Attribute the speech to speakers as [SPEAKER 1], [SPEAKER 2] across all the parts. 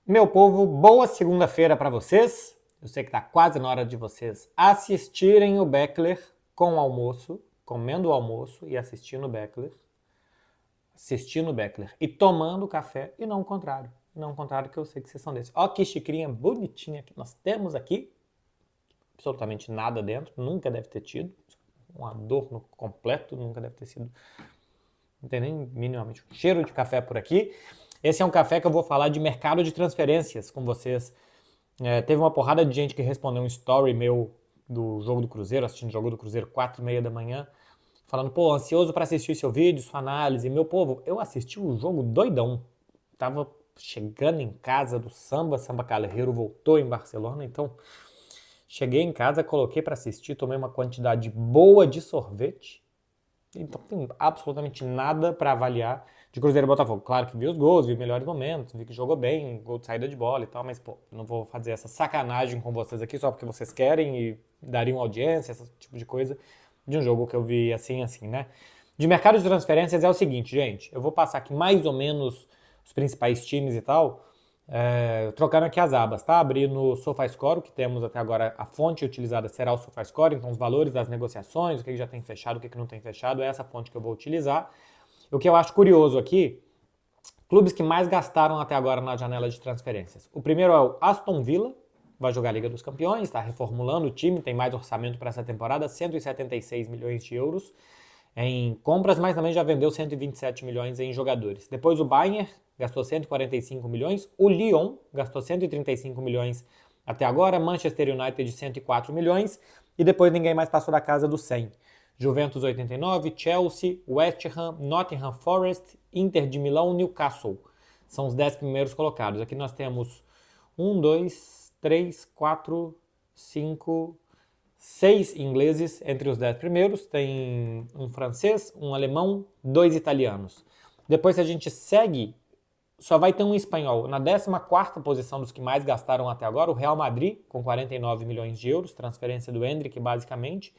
[SPEAKER 1] Meu povo, boa segunda-feira para vocês. Eu sei que está quase na hora de vocês assistirem o Beckler com o almoço, comendo o almoço e assistindo o Beckler e tomando café, e não o contrário. Não o contrário, que eu sei que vocês são desses. Ó que xicrinha bonitinha que nós temos aqui. Absolutamente nada dentro, nunca deve ter tido. Um adorno completo, nunca deve ter sido. Não tem nem minimamente um cheiro de café por aqui. Esse é um café que eu vou falar de mercado de transferências com vocês. Teve uma porrada de gente que respondeu um story meu do jogo do Cruzeiro, assistindo o jogo do Cruzeiro 4:30 da manhã, falando, pô, ansioso para assistir seu vídeo, sua análise. Meu povo, eu assisti o jogo doidão. Tava chegando em casa do Samba Carreiro voltou em Barcelona, então cheguei em casa, coloquei para assistir, tomei uma quantidade boa de sorvete. Então tem absolutamente nada para avaliar de Cruzeiro e Botafogo. Claro que vi os gols, vi melhores momentos, vi que jogou bem, gol de saída de bola e tal, mas pô, não vou fazer essa sacanagem com vocês aqui só porque vocês querem e dariam audiência, esse tipo de coisa, de um jogo que eu vi assim, né? De mercado de transferências é o seguinte, gente, eu vou passar aqui mais ou menos os principais times e tal, trocando aqui as abas, tá? Abrindo o SofaScore, o que temos até agora, a fonte utilizada será o SofaScore, então os valores das negociações, o que já tem fechado, o que não tem fechado, é essa fonte que eu vou utilizar. O que eu acho curioso aqui, clubes que mais gastaram até agora na janela de transferências. O primeiro é o Aston Villa, vai jogar a Liga dos Campeões, está reformulando o time, tem mais orçamento para essa temporada, 176 milhões de euros em compras, mas também já vendeu 127 milhões em jogadores. Depois o Bayern gastou 145 milhões, o Lyon gastou 135 milhões até agora, Manchester United 104 milhões e depois ninguém mais passou da casa dos 100. Juventus 89, Chelsea, West Ham, Nottingham Forest, Inter de Milão, Newcastle. São os 10 primeiros colocados. Aqui nós temos 1, 2, 3, 4, 5, 6 ingleses entre os 10 primeiros, tem um francês, um alemão, 2 italianos. Depois, se a gente segue, só vai ter um espanhol. Na 14ª posição dos que mais gastaram até agora, o Real Madrid, com 49 milhões de euros, transferência do Endrick, basicamente.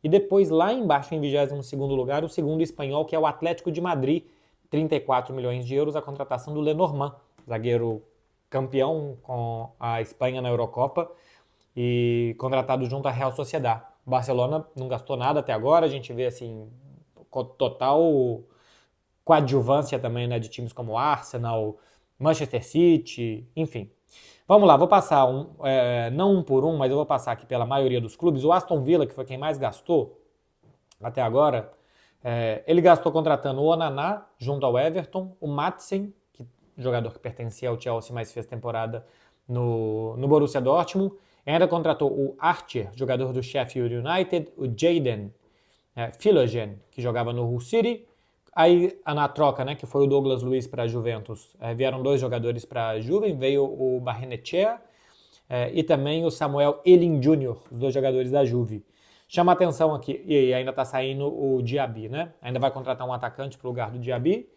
[SPEAKER 1] E depois, lá embaixo, em 22º lugar, o segundo espanhol, que é o Atlético de Madrid, 34 milhões de euros, a contratação do Lenormand, zagueiro campeão com a Espanha na Eurocopa, e contratado junto à Real Sociedad. O Barcelona não gastou nada até agora, a gente vê assim, total coadjuvância também, né, de times como Arsenal, Manchester City, enfim. Vamos lá, vou passar não um por um, mas eu vou passar aqui pela maioria dos clubes. O Aston Villa, que foi quem mais gastou até agora, ele gastou contratando o Onaná junto ao Everton, o Madsen, jogador que pertencia ao Chelsea, mas fez temporada no Borussia Dortmund. Ainda contratou o Archer, jogador do Sheffield United, o Jayden Philogen, que jogava no Hull City. Aí, na troca, né, que foi o Douglas Luiz para a Juventus, vieram 2 jogadores para a Juve, veio o Barrenechea e também o Samuel Elin Jr., os 2 jogadores da Juve. Chama atenção aqui, e ainda está saindo o Diaby, né? Ainda vai contratar um atacante para o lugar do Diaby.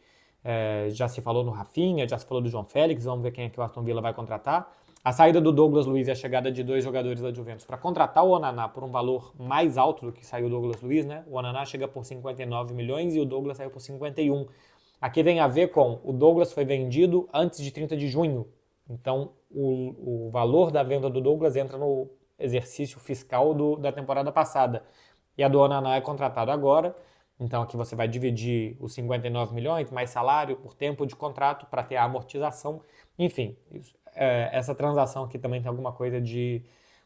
[SPEAKER 1] Já se falou no Rafinha, já se falou do João Félix, vamos ver quem é que o Aston Villa vai contratar. A saída do Douglas Luiz e a chegada de 2 jogadores da Juventus para contratar o Onaná por um valor mais alto do que saiu o Douglas Luiz, né? O Onaná chega por 59 milhões e o Douglas saiu por 51. Aqui tem a ver com o Douglas foi vendido antes de 30 de junho. Então, o valor da venda do Douglas entra no exercício fiscal da temporada passada. E a do Onaná é contratada agora. Então aqui você vai dividir os 59 milhões mais salário por tempo de contrato para ter a amortização. Enfim, essa transação aqui também tem alguma coisa de,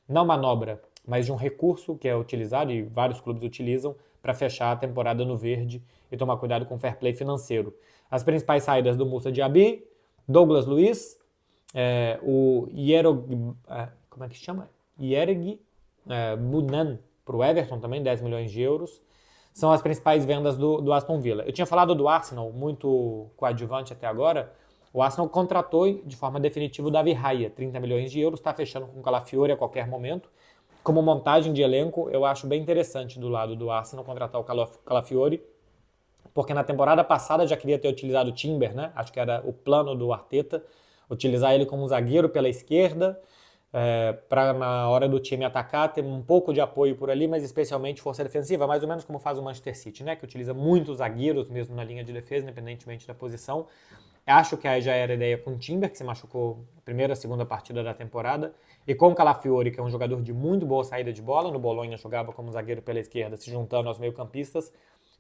[SPEAKER 1] não manobra, mas de um recurso que é utilizado e vários clubes utilizam para fechar a temporada no verde e tomar cuidado com o fair play financeiro. As principais saídas do Moussa Diaby, Douglas Luiz, o como é que chama? Yerg Bunan para o Everton também, 10 milhões de euros. São as principais vendas do Aston Villa. Eu tinha falado do Arsenal, muito coadjuvante até agora. O Arsenal contratou de forma definitiva o Davi Raya, 30 milhões de euros, está fechando com o Calafiori a qualquer momento. Como montagem de elenco, eu acho bem interessante do lado do Arsenal contratar o Calafiori, porque na temporada passada já queria ter utilizado o Timber, né? Acho que era o plano do Arteta, utilizar ele como zagueiro pela esquerda, para na hora do time atacar ter um pouco de apoio por ali, mas especialmente força defensiva, mais ou menos como faz o Manchester City, né? Que utiliza muitos zagueiros mesmo na linha de defesa, independentemente da posição. Acho que aí já era a ideia com o Timber, que se machucou a primeira, segunda partida da temporada, e com o Calafiori, que é um jogador de muito boa saída de bola, no Bolonha jogava como zagueiro pela esquerda, se juntando aos meio-campistas,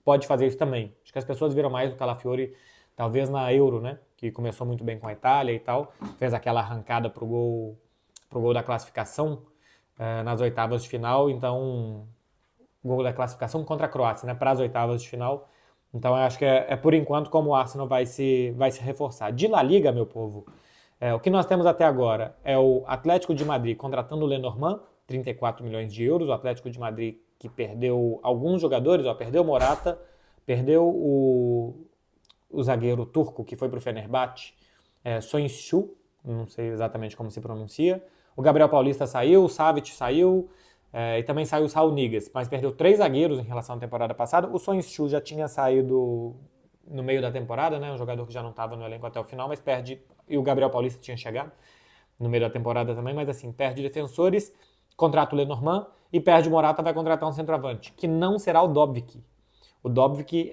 [SPEAKER 1] pode fazer isso também. Acho que as pessoas viram mais do Calafiori, talvez na Euro, né? Que começou muito bem com a Itália e tal, fez aquela arrancada pro gol da classificação nas oitavas de final, então gol da classificação contra a Croácia, né? Para as oitavas de final. Então eu acho que é por enquanto como o Arsenal vai se reforçar. De La Liga, meu povo, o que nós temos até agora é o Atlético de Madrid contratando o Lenormand, 34 milhões de euros. O Atlético de Madrid que perdeu alguns jogadores, perdeu o Morata, perdeu o zagueiro turco que foi para o Fenerbahçe, Soyuncu, não sei exatamente como se pronuncia. O Gabriel Paulista saiu, o Savic saiu, e também saiu o Saul Niguez, mas perdeu 3 zagueiros em relação à temporada passada. O Soyuncu já tinha saído no meio da temporada, né? Um jogador que já não estava no elenco até o final, mas perde. E o Gabriel Paulista tinha chegado no meio da temporada também, mas assim, perde defensores, contrata o Lenormand e perde o Morata, vai contratar um centroavante, que não será o Dobbik. O Dobbik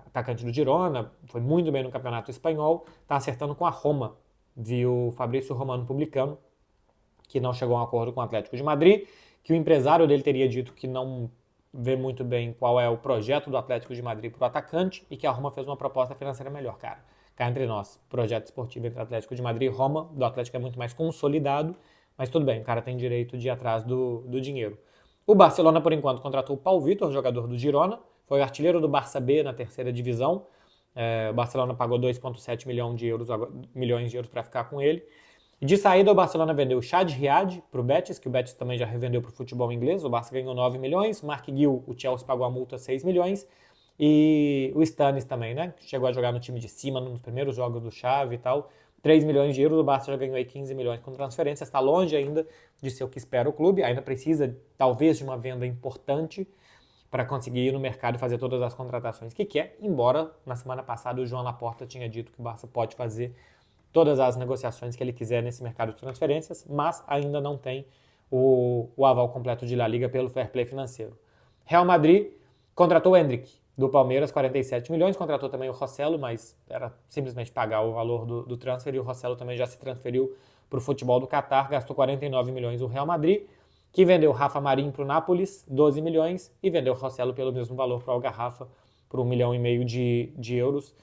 [SPEAKER 1] atacante do Girona, foi muito bem no campeonato espanhol, está acertando com a Roma, viu o Fabrício Romano publicando, que não chegou a um acordo com o Atlético de Madrid, que o empresário dele teria dito que não vê muito bem qual é o projeto do Atlético de Madrid para o atacante e que a Roma fez uma proposta financeira melhor, cara. Cá entre nós, projeto esportivo entre Atlético de Madrid e Roma, do Atlético é muito mais consolidado, mas tudo bem, o cara tem direito de ir atrás do dinheiro. O Barcelona, por enquanto, contratou o Paulo Vitor, jogador do Girona, foi artilheiro do Barça B na terceira divisão. O Barcelona pagou 2,7 milhões de euros para ficar com ele. De saída, o Barcelona vendeu o Chad Riad para o Betis, que o Betis também já revendeu para o futebol inglês. O Barça ganhou 9 milhões. Mark Gill, o Chelsea pagou a multa 6 milhões. E o Stannis também, né? Que chegou a jogar no time de cima nos primeiros jogos do Xavi e tal. 3 milhões de euros. O Barça já ganhou aí 15 milhões com transferências. Está longe ainda de ser o que espera o clube. Ainda precisa, talvez, de uma venda importante para conseguir ir no mercado e fazer todas as contratações que quer. Embora, na semana passada, o João Laporta tinha dito que o Barça pode fazer todas as negociações que ele quiser nesse mercado de transferências, mas ainda não tem o aval completo de La Liga pelo fair play financeiro. Real Madrid contratou o Endrick, do Palmeiras, 47 milhões, contratou também o Rossello, mas era simplesmente pagar o valor do transfer, e o Rossello também já se transferiu para o futebol do Catar, gastou 49 milhões o Real Madrid, que vendeu o Rafa Marinho para o Nápoles, 12 milhões, e vendeu o Rossello pelo mesmo valor para o Algarrafa, por 1,5 milhão de euros.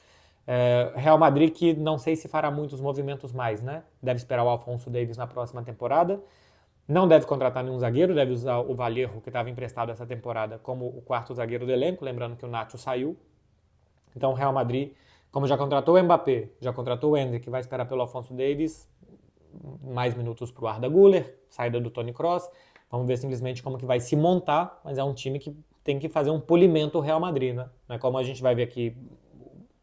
[SPEAKER 1] Real Madrid que não sei se fará muitos movimentos mais, né? Deve esperar o Alphonso Davies na próxima temporada. Não deve contratar nenhum zagueiro, deve usar o Vallejo, que estava emprestado essa temporada, como o quarto zagueiro do elenco, lembrando que o Nacho saiu. Então o Real Madrid, como já contratou o Mbappé, já contratou o Endrick, que vai esperar pelo Alphonso Davies, mais minutos para o Arda Güler, saída do Toni Kroos. Vamos ver simplesmente como que vai se montar, mas é um time que tem que fazer um polimento o Real Madrid, né? Não é como a gente vai ver aqui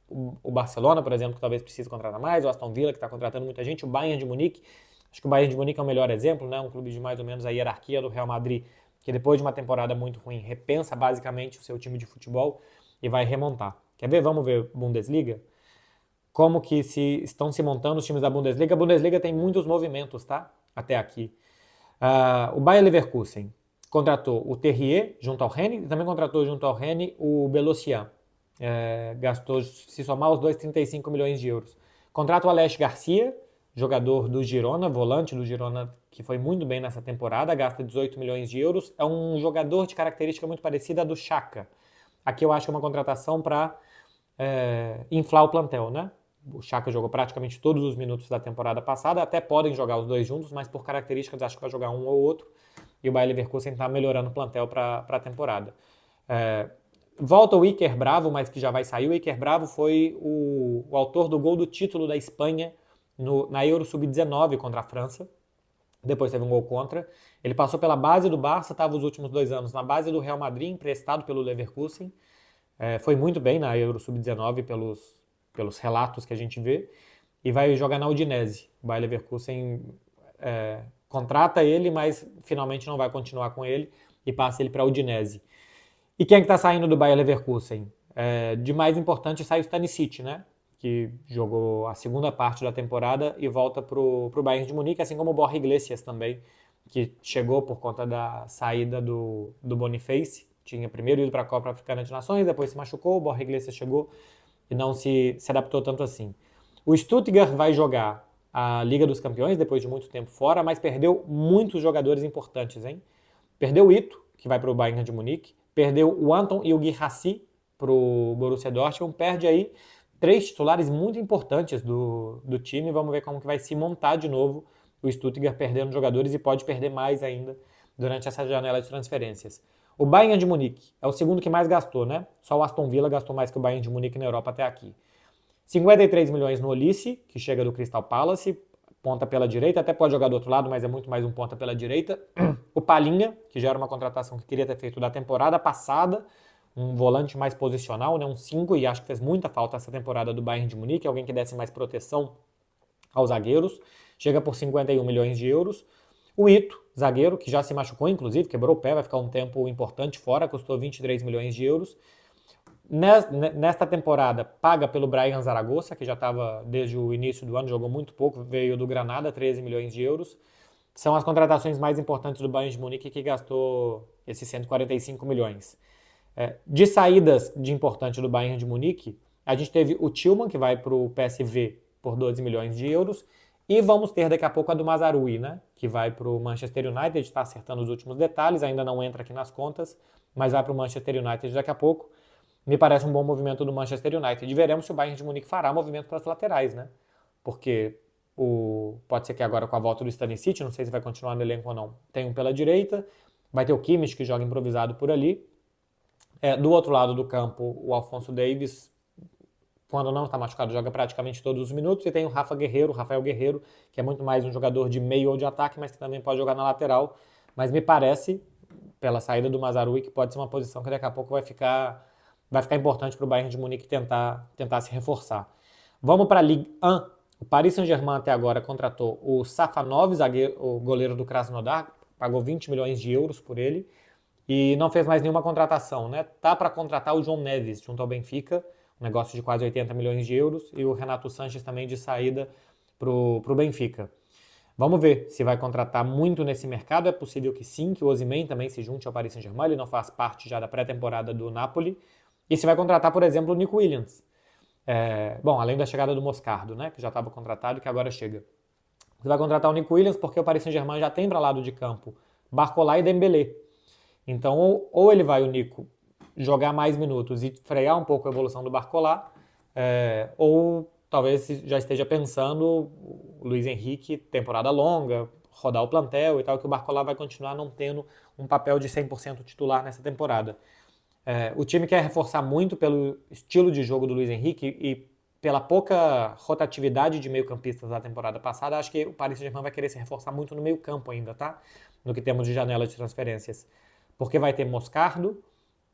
[SPEAKER 1] o Barcelona, por exemplo, que talvez precise contratar mais, o Aston Villa, que está contratando muita gente, o Bayern de Munique. Acho que o Bayern de Munique é o melhor exemplo, né? Um clube de mais ou menos a hierarquia do Real Madrid, que depois de uma temporada muito ruim, repensa basicamente o seu time de futebol e vai remontar. Quer ver? Vamos ver Bundesliga? Como que estão se montando os times da Bundesliga. A Bundesliga tem muitos movimentos, tá? Até aqui. O Bayer Leverkusen contratou o Terrier junto ao Rennes e também contratou junto ao Rennes o Belocian. Gastou, se somar os dois, 35 milhões de euros. Contrata o Alex Garcia, jogador do Girona, volante do Girona, que foi muito bem nessa temporada, gasta 18 milhões de euros. É um jogador de característica muito parecida à do Xhaka. Aqui eu acho que é uma contratação para inflar o plantel, né? O Xhaka jogou praticamente todos os minutos da temporada passada, até podem jogar os dois juntos, mas por características acho que vai jogar um ou outro. E o Bayer Leverkusen está melhorando o plantel para a temporada. Volta o Iker Bravo, mas que já vai sair. O Iker Bravo foi o autor do gol do título da Espanha na Euro Sub-19 contra a França. Depois teve um gol contra. Ele passou pela base do Barça, estava os últimos 2 anos na base do Real Madrid, emprestado pelo Leverkusen. Foi muito bem na Euro Sub-19 pelos relatos que a gente vê. E vai jogar na Udinese. O Bayer Leverkusen contrata ele, mas finalmente não vai continuar com ele e passa ele para a Udinese. E quem é que está saindo do Bayer Leverkusen? De mais importante sai o Stanisic, né? Que jogou a segunda parte da temporada e volta para o Bayern de Munique, assim como o Borja Iglesias também, que chegou por conta da saída do Boniface. Tinha primeiro ido para a Copa Africana de Nações, depois se machucou, o Borja Iglesias chegou e não se adaptou tanto assim. O Stuttgart vai jogar a Liga dos Campeões depois de muito tempo fora, mas perdeu muitos jogadores importantes, hein? Perdeu o Ito, que vai para o Bayern de Munique, perdeu o Anton e o Guirassy para o Borussia Dortmund, perde aí 3 titulares muito importantes do time. Vamos ver como que vai se montar de novo o Stuttgart perdendo jogadores e pode perder mais ainda durante essa janela de transferências. O Bayern de Munique é o segundo que mais gastou, né? Só o Aston Villa gastou mais que o Bayern de Munique na Europa até aqui. 53 milhões no Olise, que chega do Crystal Palace, ponta pela direita, até pode jogar do outro lado, mas é muito mais um ponta pela direita. O Palhinha, que já era uma contratação que queria ter feito da temporada passada, um volante mais posicional, né, um 5, e acho que fez muita falta essa temporada do Bayern de Munique, alguém que desse mais proteção aos zagueiros, chega por 51 milhões de euros. O Ito, zagueiro, que já se machucou, inclusive, quebrou o pé, vai ficar um tempo importante fora, custou 23 milhões de euros. Nesta temporada, paga pelo Brian Zaragoza, que já estava desde o início do ano, jogou muito pouco, veio do Granada, 13 milhões de euros. São as contratações mais importantes do Bayern de Munique, que gastou esses 145 milhões. De saídas de importante do Bayern de Munique, a gente teve o Tillman, que vai para o PSV por 12 milhões de euros, e vamos ter daqui a pouco a do Mazraoui, né, que vai para o Manchester United, está acertando os últimos detalhes, ainda não entra aqui nas contas, mas vai para o Manchester United daqui a pouco. Me parece um bom movimento do Manchester United. E veremos se o Bayern de Munique fará movimento para as laterais, né? Porque pode ser que agora com a volta do Stanisic, não sei se vai continuar no elenco ou não, tem um pela direita, vai ter o Kimmich, que joga improvisado por ali. Do outro lado do campo, o Alphonso Davies, quando não está machucado, joga praticamente todos os minutos. E tem o Rafael Guerreiro, que é muito mais um jogador de meio ou de ataque, mas que também pode jogar na lateral. Mas me parece, pela saída do Mazraoui, que pode ser uma posição que daqui a pouco vai ficar importante para o Bayern de Munique tentar se reforçar. Vamos para a Ligue 1. O Paris Saint-Germain até agora contratou o Safanov, o goleiro do Krasnodar, pagou 20 milhões de euros por ele e não fez mais nenhuma contratação, né? Tá para contratar o João Neves junto ao Benfica, um negócio de quase 80 milhões de euros, e o Renato Sanches também de saída para o Benfica. Vamos ver se vai contratar muito nesse mercado. É possível que sim, que o Osimhen também se junte ao Paris Saint-Germain, ele não faz parte já da pré-temporada do Napoli. E se vai contratar, por exemplo, o Nico Williams. Bom, além da chegada do Moscardo, né, que já estava contratado e que agora chega. Você vai contratar o Nico Williams porque o Paris Saint-Germain já tem para lado de campo Barcola e Dembélé. Então, ou ele vai, o Nico, jogar mais minutos e frear um pouco a evolução do Barcola, ou talvez já esteja pensando o Luiz Henrique, temporada longa, rodar o plantel e tal, que o Barcola vai continuar não tendo um papel de 100% titular nessa temporada. O time quer reforçar muito pelo estilo de jogo do Luiz Henrique e pela pouca rotatividade de meio-campistas da temporada passada. Acho que o Paris Saint-Germain vai querer se reforçar muito no meio-campo ainda, tá? No que temos de janela de transferências. Porque vai ter Moscardo,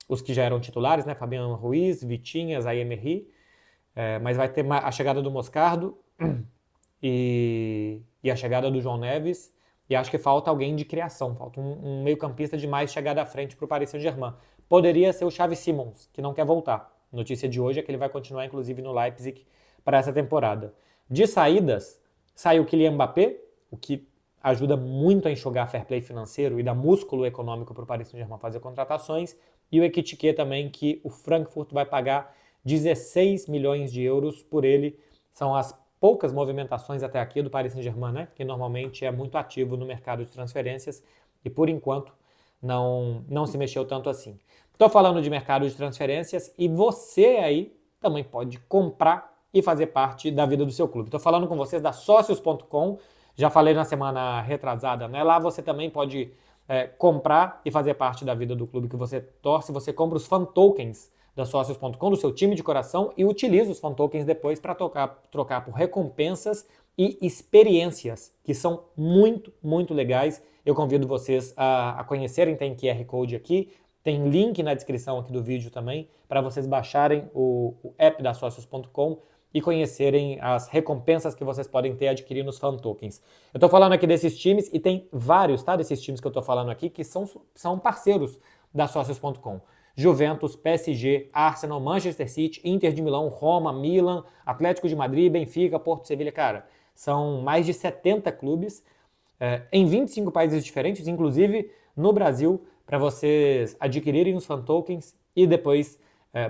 [SPEAKER 1] os que já eram titulares, né? Fabian Ruiz, Vitinha, Zaire Emery. Mas vai ter a chegada do Moscardo e a chegada do João Neves. E acho que falta alguém de criação, falta um meio-campista de mais chegada à frente para o Paris Saint-Germain. Poderia ser o Xavi Simons, que não quer voltar. A notícia de hoje é que ele vai continuar, inclusive, no Leipzig para essa temporada. De saídas, saiu o Kylian Mbappé, o que ajuda muito a enxugar fair play financeiro e dar músculo econômico para o Paris Saint-Germain fazer contratações. E o Ekitike também, que o Frankfurt vai pagar 16 milhões de euros por ele. São as poucas movimentações até aqui do Paris Saint-Germain, né, que normalmente é muito ativo no mercado de transferências e, por enquanto, não se mexeu tanto assim. Estou falando de mercado de transferências e você aí também pode comprar e fazer parte da vida do seu clube. Estou falando com vocês da Sócios.com, já falei na semana retrasada, né? Lá você também pode comprar e fazer parte da vida do clube que você torce. Você compra os fan tokens da Sócios.com, do seu time de coração, e utiliza os fan tokens depois para trocar por recompensas e experiências, que são muito, muito legais. Eu convido vocês a conhecerem, tem QR Code aqui, tem link na descrição aqui do vídeo também, para vocês baixarem o app da Sócios.com e conhecerem as recompensas que vocês podem ter adquirindo os fan tokens. Eu estou falando aqui desses times, e tem vários, tá, desses times que eu estou falando aqui, que são parceiros da Sócios.com. Juventus, PSG, Arsenal, Manchester City, Inter de Milão, Roma, Milan, Atlético de Madrid, Benfica, Porto, Sevilha. Cara, são mais de 70 clubes em 25 países diferentes, inclusive no Brasil, para vocês adquirirem os fan tokens e depois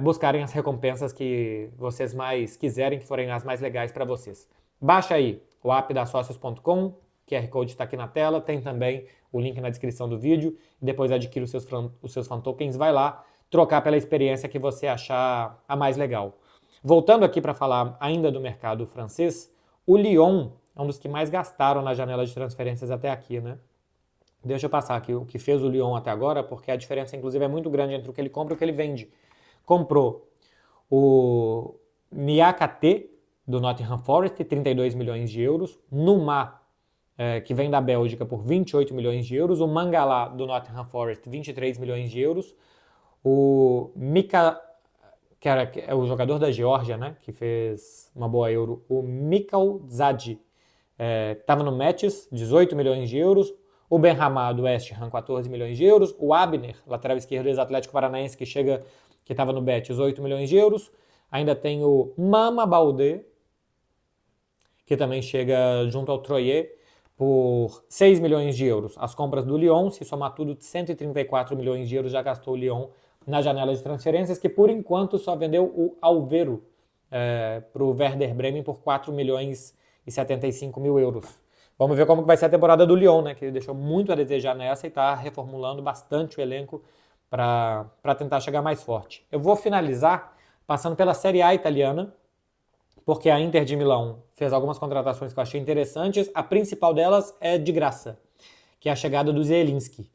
[SPEAKER 1] buscarem as recompensas que vocês mais quiserem, que forem as mais legais para vocês. Baixa aí o app da Socios.com, QR Code está aqui na tela, tem também o link na descrição do vídeo, e depois adquira os seus fan tokens, vai lá trocar pela experiência que você achar a mais legal. Voltando aqui para falar ainda do mercado francês, o Lyon é um dos que mais gastaram na janela de transferências até aqui, né? Deixa eu passar aqui o que fez o Lyon até agora, porque a diferença, inclusive, é muito grande entre o que ele compra e o que ele vende. Comprou o Niakate, do Nottingham Forest, 32 milhões de euros. Numa, que vem da Bélgica, por 28 milhões de euros. O Mangala, do Nottingham Forest, 23 milhões de euros. O Mika, que é o jogador da Geórgia, né, que fez uma boa euro. O Mikal Zadji, estava no Metz, 18 milhões de euros. O Benrahma, do West Ham, 14 milhões de euros. O Abner, lateral esquerdo do ex-Atlético Paranaense, que estava no Betis, 8 milhões de euros. Ainda tem o Mama Baldé, que também chega junto ao Troyes, por 6 milhões de euros. As compras do Lyon, se somar tudo, 134 milhões de euros já gastou o Lyon na janela de transferências, que por enquanto só vendeu o Alvero para o Werder Bremen por 4 milhões e 75 mil euros. Vamos ver como vai ser a temporada do Lyon, né? Que ele deixou muito a desejar nessa e está reformulando bastante o elenco para tentar chegar mais forte. Eu vou finalizar passando pela Série A italiana, porque a Inter de Milão fez algumas contratações que eu achei interessantes. A principal delas é de graça, que é a chegada do Zielinski.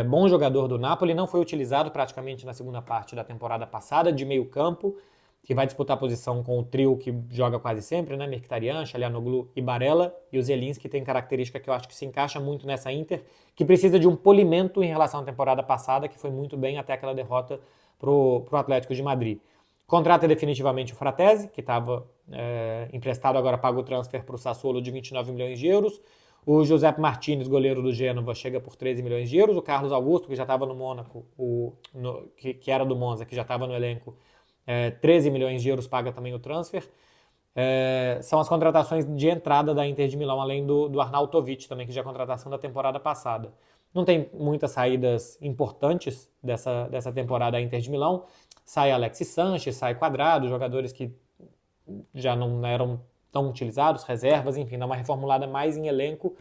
[SPEAKER 1] Bom jogador do Napoli, não foi utilizado praticamente na segunda parte da temporada passada, de meio campo, que vai disputar a posição com o trio que joga quase sempre, né? Mkhitaryan, Çalhanoğlu e Barella. E o Zielinski tem característica que eu acho que se encaixa muito nessa Inter, que precisa de um polimento em relação à temporada passada, que foi muito bem até aquela derrota pro Atlético de Madrid. Contrata definitivamente o Fratesi, que estava emprestado, agora paga o transfer para o Sassuolo de 29 milhões de euros. O Giuseppe Martinez, goleiro do Gênova, chega por 13 milhões de euros. O Carlos Augusto, que já estava no Mônaco, que era do Monza, que já estava no elenco, 13 milhões de euros paga também o transfer. São as contratações de entrada da Inter de Milão, além do Arnautovic também, que já é a contratação da temporada passada. Não tem muitas saídas importantes dessa temporada da Inter de Milão. Sai Alexis Sanches, sai Quadrado, jogadores que já não eram tão utilizados, reservas, enfim, dá uma reformulada mais em elenco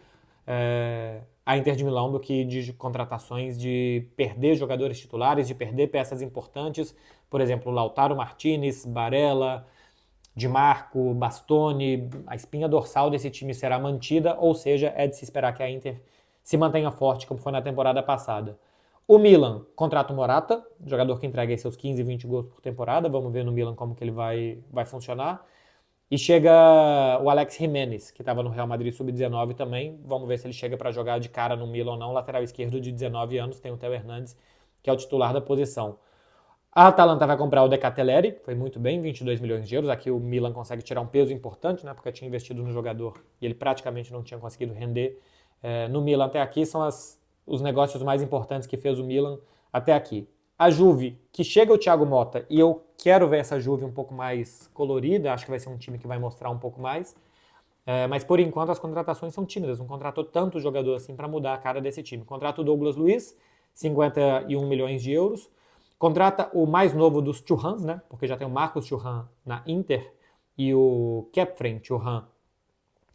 [SPEAKER 1] a Inter de Milão do que de contratações de perder jogadores titulares, de perder peças importantes, por exemplo, Lautaro Martinez, Barella, Di Marco, Bastoni. A espinha dorsal desse time será mantida, ou seja, é de se esperar que a Inter se mantenha forte, como foi na temporada passada. O Milan contrata o Morata, jogador que entrega aí seus 15, 20 gols por temporada. Vamos ver no Milan como que ele vai funcionar. E chega o Alex Jimenez, que estava no Real Madrid Sub-19 também. Vamos ver se ele chega para jogar de cara no Milan ou não. Lateral esquerdo de 19 anos, tem o Theo Hernandes, que é o titular da posição. A Atalanta vai comprar o De Ketelaere, foi muito bem, 22 milhões de euros. Aqui o Milan consegue tirar um peso importante, né, porque tinha investido no jogador e ele praticamente não tinha conseguido render no Milan até aqui. São os negócios mais importantes que fez o Milan até aqui. A Juve, que chega o Thiago Motta, e eu quero ver essa Juve um pouco mais colorida, acho que vai ser um time que vai mostrar um pouco mais, mas por enquanto as contratações são tímidas, não contratou tanto jogador assim para mudar a cara desse time. Contrata o Douglas Luiz, 51 milhões de euros, contrata o mais novo dos Thuram, né, porque já tem o Marcos Thuram na Inter, e o Khéphren Thuram,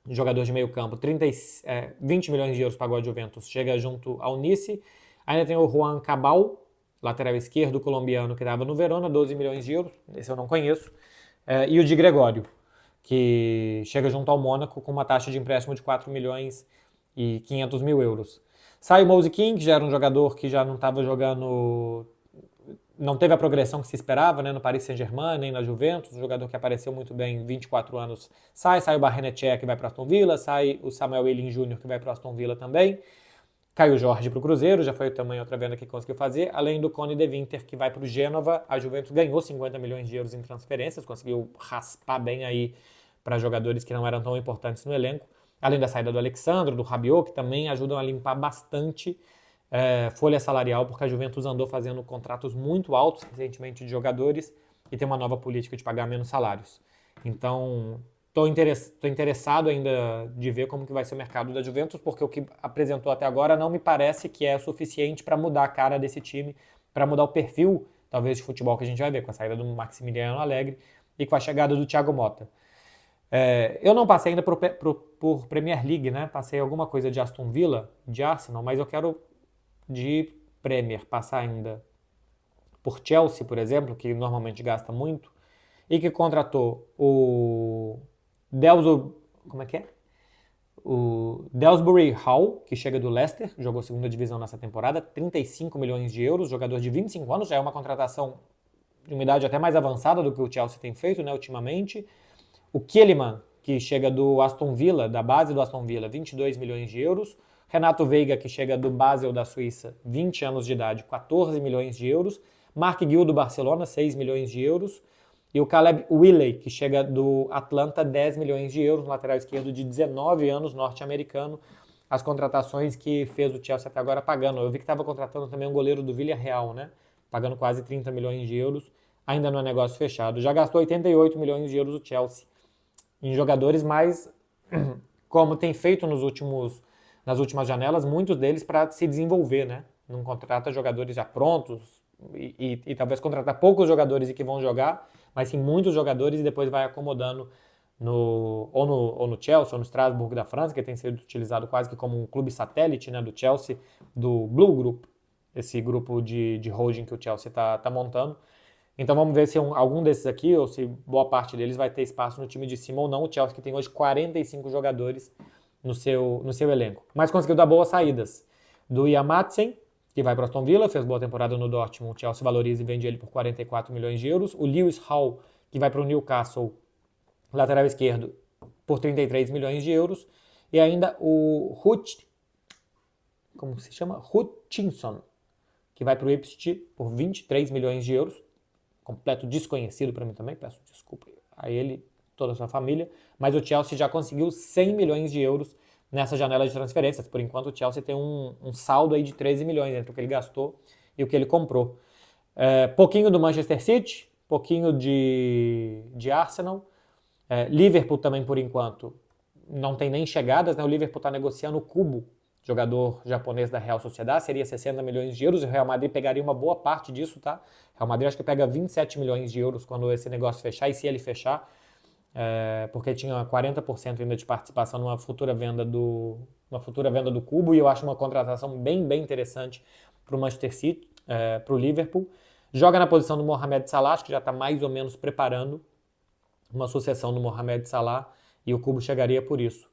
[SPEAKER 1] jogador de meio campo, 20 milhões de euros pagou a Juventus, chega junto ao Nice. Ainda tem o Juan Cabal, lateral esquerdo colombiano, que estava no Verona, 12 milhões de euros, esse eu não conheço. E o Di Gregório, que chega junto ao Mônaco com uma taxa de empréstimo de 4 milhões e 500 mil euros. Sai o Moise Kean, que já era um jogador que já não estava jogando, não teve a progressão que se esperava, né, no Paris Saint-Germain, nem na Juventus, um jogador que apareceu muito bem, 24 anos, sai o Barrenetxea, que vai para Aston Villa, sai o Samuel Ehlin Jr., que vai para Aston Villa também, cai o Jorge para o Cruzeiro, já foi também outra venda que conseguiu fazer, além do Cone de Winter, que vai para o Gênova. A Juventus ganhou 50 milhões de euros em transferências, conseguiu raspar bem aí para jogadores que não eram tão importantes no elenco, além da saída do Alexandro, do Rabiot, que também ajudam a limpar bastante folha salarial, porque a Juventus andou fazendo contratos muito altos recentemente de jogadores e tem uma nova política de pagar menos salários. Então, estou interessado ainda de ver como que vai ser o mercado da Juventus, porque o que apresentou até agora não me parece que é suficiente para mudar a cara desse time, para mudar o perfil talvez, de futebol que a gente vai ver, com a saída do Maximiliano Allegri e com a chegada do Thiago Motta. Eu não passei ainda por Premier League, né? Passei alguma coisa de Aston Villa, de Arsenal, mas eu quero de Premier passar ainda por Chelsea, por exemplo, que normalmente gasta muito, e que contratou o como é que é? O Delsbury Hall, que chega do Leicester, jogou segunda divisão nessa temporada, 35 milhões de euros, jogador de 25 anos, já é uma contratação de uma idade até mais avançada do que o Chelsea tem feito, né, ultimamente. O Kielemans, que chega do Aston Villa, da base do Aston Villa, 22 milhões de euros. Renato Veiga, que chega do Basel da Suíça, 20 anos de idade, 14 milhões de euros. Mark Guiu do Barcelona, 6 milhões de euros. E o Caleb Willey, que chega do Atlanta, 10 milhões de euros, lateral esquerdo de 19 anos, norte-americano. As contratações que fez o Chelsea até agora pagando. Eu vi que estava contratando também um goleiro do Villarreal, né? Pagando quase 30 milhões de euros. Ainda não é negócio fechado. Já gastou 88 milhões de euros o Chelsea em jogadores, mas como tem feito nas últimas janelas, muitos deles para se desenvolver, né? Não contrata jogadores já prontos e talvez contratar poucos jogadores e que vão jogar, mas sim muitos jogadores e depois vai acomodando ou no Chelsea ou no Strasbourg da França, que tem sido utilizado quase que como um clube satélite, né, do Chelsea, do Blue Group, esse grupo de holding que o Chelsea está montando. Então vamos ver se algum desses aqui, ou se boa parte deles vai ter espaço no time de cima ou não. O Chelsea que tem hoje 45 jogadores no seu elenco. Mas conseguiu dar boas saídas. Do Yamatsen, que vai para o Aston Villa, fez boa temporada no Dortmund. O Chelsea valoriza e vende ele por 44 milhões de euros. O Lewis Hall, que vai para o Newcastle, lateral esquerdo, por 33 milhões de euros. E ainda o Hutchinson, que vai para o Ipswich por 23 milhões de euros. Completo desconhecido para mim também, peço desculpa a ele, toda a sua família, mas o Chelsea já conseguiu 100 milhões de euros nessa janela de transferências. Por enquanto o Chelsea tem um saldo aí de 13 milhões entre o que ele gastou e o que ele comprou. Pouquinho do Manchester City, pouquinho de Arsenal, Liverpool também por enquanto não tem nem chegadas, né? O Liverpool está negociando o Kubo, jogador japonês da Real Sociedad, seria 60 milhões de euros, e o Real Madrid pegaria uma boa parte disso, tá? O Real Madrid acho que pega 27 milhões de euros quando esse negócio fechar, e se ele fechar, porque tinha 40% ainda de participação numa futura venda do Kubo, e eu acho uma contratação bem, bem interessante para o Manchester City, para o Liverpool. Joga na posição do Mohamed Salah, acho que já está mais ou menos preparando uma sucessão do Mohamed Salah, e o Kubo chegaria por isso.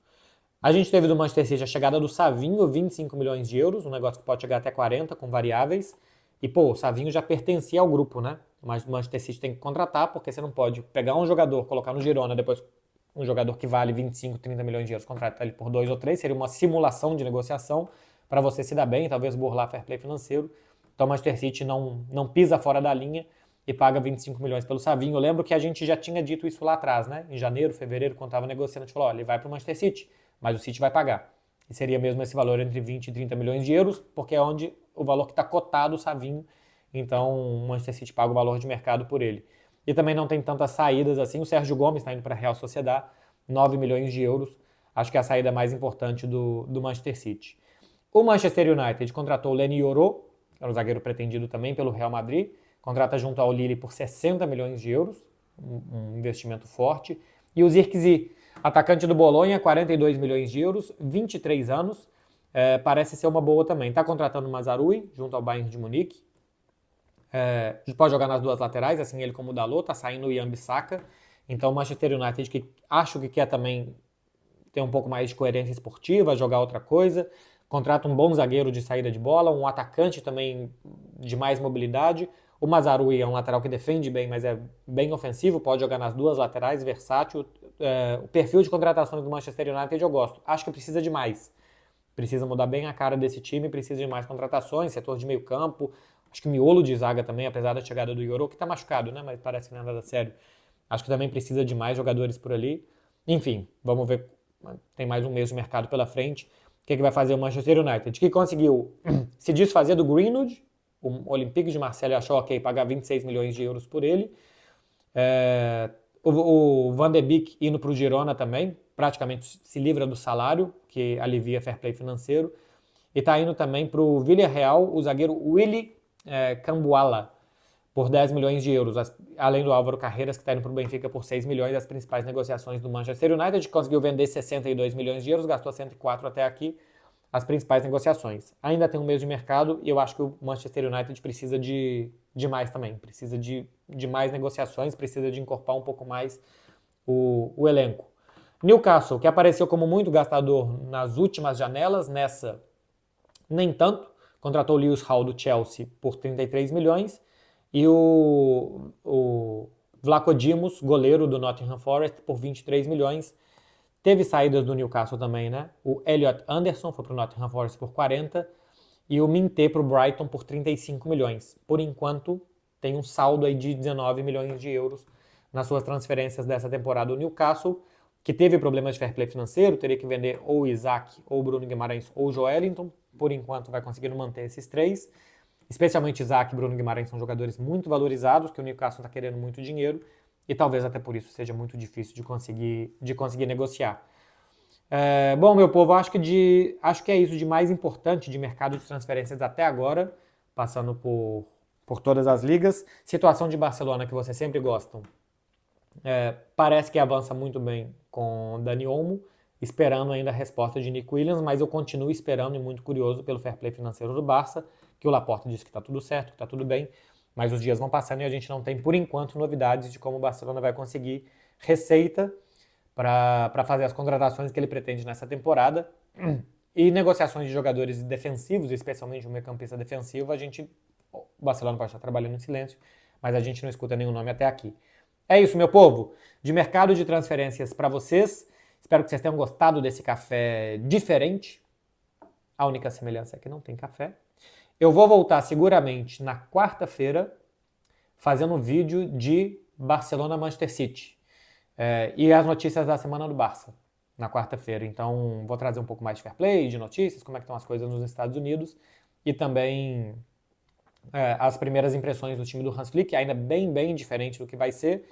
[SPEAKER 1] A gente teve do Manchester City a chegada do Savinho, 25 milhões de euros, um negócio que pode chegar até 40, com variáveis. E, o Savinho já pertencia ao grupo, né? Mas o Manchester City tem que contratar, porque você não pode pegar um jogador, colocar no Girona, depois um jogador que vale 25, 30 milhões de euros, contratar ele por 2 ou 3, seria uma simulação de negociação para você se dar bem, talvez burlar fair play financeiro. Então o Manchester City não pisa fora da linha e paga 25 milhões pelo Savinho. Eu lembro que a gente já tinha dito isso lá atrás, né? Em janeiro, fevereiro, quando estava negociando, a gente falou, olha, ele vai para o Manchester City, mas o City vai pagar. E seria mesmo esse valor entre 20 e 30 milhões de euros, porque é onde o valor que está cotado o Savinho. Então o Manchester City paga o valor de mercado por ele. E também não tem tantas saídas assim. O Sérgio Gomes está indo para a Real Sociedad, 9 milhões de euros. Acho que é a saída mais importante do Manchester City. O Manchester United contratou o Leny Yoro, que era um zagueiro pretendido também pelo Real Madrid. Contrata junto ao Lille por 60 milhões de euros, um investimento forte. E o Zirkzee, atacante do Bolonha, 42 milhões de euros, 23 anos, parece ser uma boa também. Está contratando o Mazraoui, junto ao Bayern de Munique. Pode jogar nas duas laterais, assim ele como o Dalot, está saindo o Wan-Bissaka. Então o Manchester United, que acho que quer também ter um pouco mais de coerência esportiva, jogar outra coisa, contrata um bom zagueiro de saída de bola, um atacante também de mais mobilidade. O Mazraoui é um lateral que defende bem, mas é bem ofensivo, pode jogar nas duas laterais, versátil. O perfil de contratação do Manchester United eu gosto. Acho que precisa de mais. Precisa mudar bem a cara desse time, precisa de mais contratações, setor de meio campo. Acho que miolo de zaga também, apesar da chegada do Yoro, que está machucado, né? Mas parece que não é nada sério. Acho que também precisa de mais jogadores por ali. Enfim, vamos ver. Tem mais um mês de mercado pela frente. O que vai fazer o Manchester United? Que conseguiu se desfazer do Greenwood. O Olympique de Marseille achou ok pagar 26 milhões de euros por ele. O Van de Beek indo para o Girona também, praticamente se livra do salário, que alivia fair play financeiro. E está indo também para o Villarreal o zagueiro Willy Cambuala, por 10 milhões de euros, além do Álvaro Carreiras, que está indo para o Benfica por 6 milhões, as principais negociações do Manchester United, conseguiu vender 62 milhões de euros, gastou 104 até aqui, as principais negociações. Ainda tem um mês de mercado e eu acho que o Manchester United precisa de mais também, precisa de mais negociações, precisa de encorpar um pouco mais o elenco. Newcastle, que apareceu como muito gastador nas últimas janelas, nessa nem tanto, contratou o Lewis Hall do Chelsea por 33 milhões e o Vlaco Dimos, goleiro do Nottingham Forest, por 23 milhões. Teve saídas do Newcastle também, né? O Elliot Anderson foi para o Nottingham Forest por 40 e o Minté para o Brighton por 35 milhões. Por enquanto, tem um saldo aí de 19 milhões de euros nas suas transferências dessa temporada. O Newcastle, que teve problemas de fair play financeiro, teria que vender ou o Isaac, ou o Bruno Guimarães, ou o Joelinton. Por enquanto, vai conseguindo manter esses três. Especialmente Isaac e Bruno Guimarães são jogadores muito valorizados, que o Newcastle está querendo muito dinheiro, e talvez até por isso seja muito difícil de conseguir negociar. Bom, meu povo, acho que é isso de mais importante de mercado de transferências até agora, passando por todas as ligas. Situação de Barcelona, que vocês sempre gostam. Parece que avança muito bem com Dani Olmo, esperando ainda a resposta de Nico Williams, mas eu continuo esperando e muito curioso pelo fair play financeiro do Barça, que o Laporta disse que está tudo certo, que está tudo bem, mas os dias vão passando e a gente não tem, por enquanto, novidades de como o Barcelona vai conseguir receita para fazer as contratações que ele pretende nessa temporada. E negociações de jogadores defensivos, especialmente um meio-campista defensivo, o Barcelona pode estar trabalhando em silêncio, mas a gente não escuta nenhum nome até aqui. É isso, meu povo. De mercado de transferências para vocês. Espero que vocês tenham gostado desse café diferente. A única semelhança é que não tem café. Eu vou voltar seguramente na quarta-feira fazendo um vídeo de Barcelona-Manchester City e as notícias da semana do Barça na quarta-feira. Então vou trazer um pouco mais de fair play, de notícias, como é que estão as coisas nos Estados Unidos e também as primeiras impressões do time do Hans Flick, ainda bem diferente do que vai ser.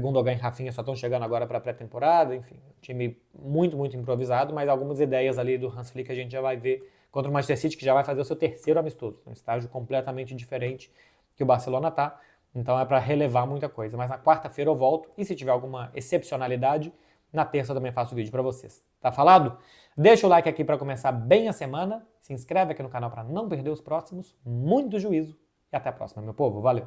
[SPEAKER 1] Gundogan e Rafinha só estão chegando agora para a pré-temporada, enfim, time muito improvisado, mas algumas ideias ali do Hans Flick a gente já vai ver contra o Manchester City, que já vai fazer o seu terceiro amistoso, um estágio completamente diferente que o Barcelona está, então é para relevar muita coisa. Mas na quarta-feira eu volto, e se tiver alguma excepcionalidade, na terça eu também faço vídeo para vocês. Tá falado? Deixa o like aqui para começar bem a semana, se inscreve aqui no canal para não perder os próximos, muito juízo, e até a próxima, meu povo, valeu!